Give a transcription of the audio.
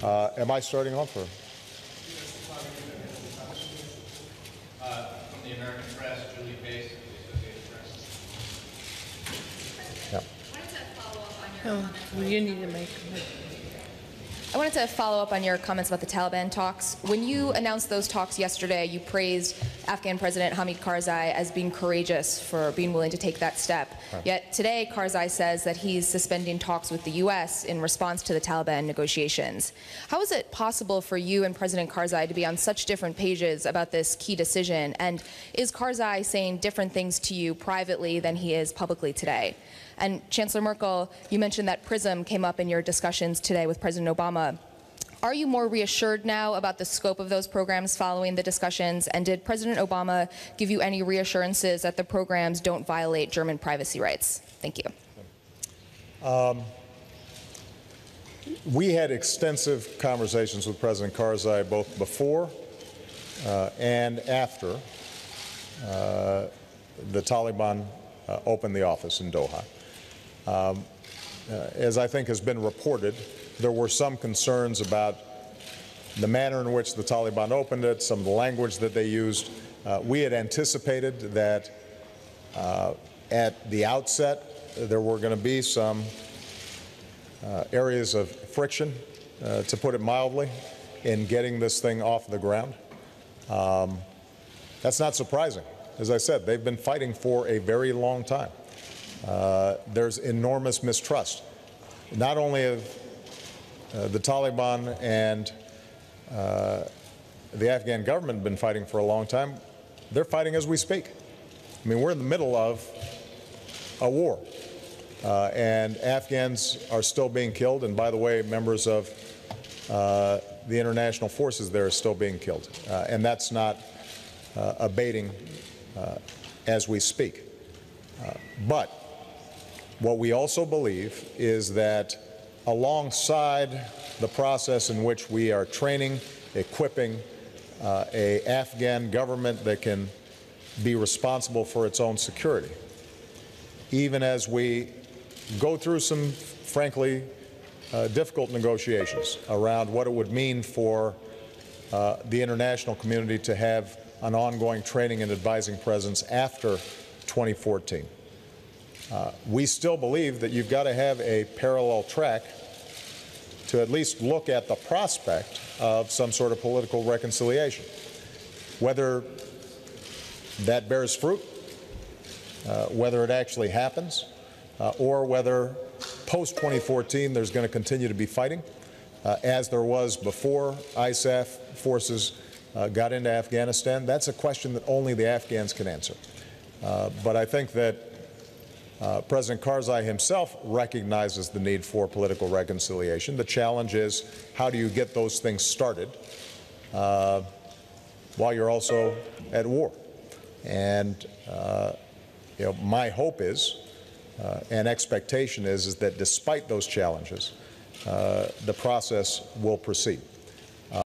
Am I starting off, or? From the American Press, Julie Pace, the Associated Press. Yeah. You need to make. I wanted to follow up on your comments about the Taliban talks. When you announced those talks yesterday, you praised Afghan President Hamid Karzai as being courageous for being willing to take that step. Right. Yet today, Karzai says that he's suspending talks with the U.S. in response to the Taliban negotiations. How is it possible for you and President Karzai to be on such different pages about this key decision? And is Karzai saying different things to you privately than he is publicly today? And Chancellor Merkel, you mentioned that PRISM came up in your discussions today with President Obama. Are you more reassured now about the scope of those programs following the discussions? And did President Obama give you any reassurances that the programs don't violate German privacy rights? Thank you. We had extensive conversations with President Karzai both before and after the Taliban opened the office in Doha. As I think has been reported, there were some concerns about the manner in which the Taliban opened it, some of the language that they used. We had anticipated that at the outset there were going to be some areas of friction, to put it mildly, in getting this thing off the ground. That's not surprising. As I said, they've been fighting for a very long time. There's enormous mistrust, not only of the Taliban and the Afghan government been fighting for a long time, they're fighting as we speak. I mean, we're in the middle of a war, and Afghans are still being killed, and by the way, members of the international forces there are still being killed, and that's not abating as we speak. But what we also believe is that alongside the process in which we are training, equipping an Afghan government that can be responsible for its own security, even as we go through some, frankly, difficult negotiations around what it would mean for the international community to have an ongoing training and advising presence after 2014. We still believe that you've got to have a parallel track to at least look at the prospect of some sort of political reconciliation. Whether that bears fruit, whether it actually happens, or whether post-2014 there's going to continue to be fighting, as there was before ISAF forces got into Afghanistan, that's a question that only the Afghans can answer. But I think that President Karzai himself recognizes the need for political reconciliation. The challenge is, how do you get those things started while you're also at war? And you know, my hope is, and expectation is that despite those challenges, the process will proceed.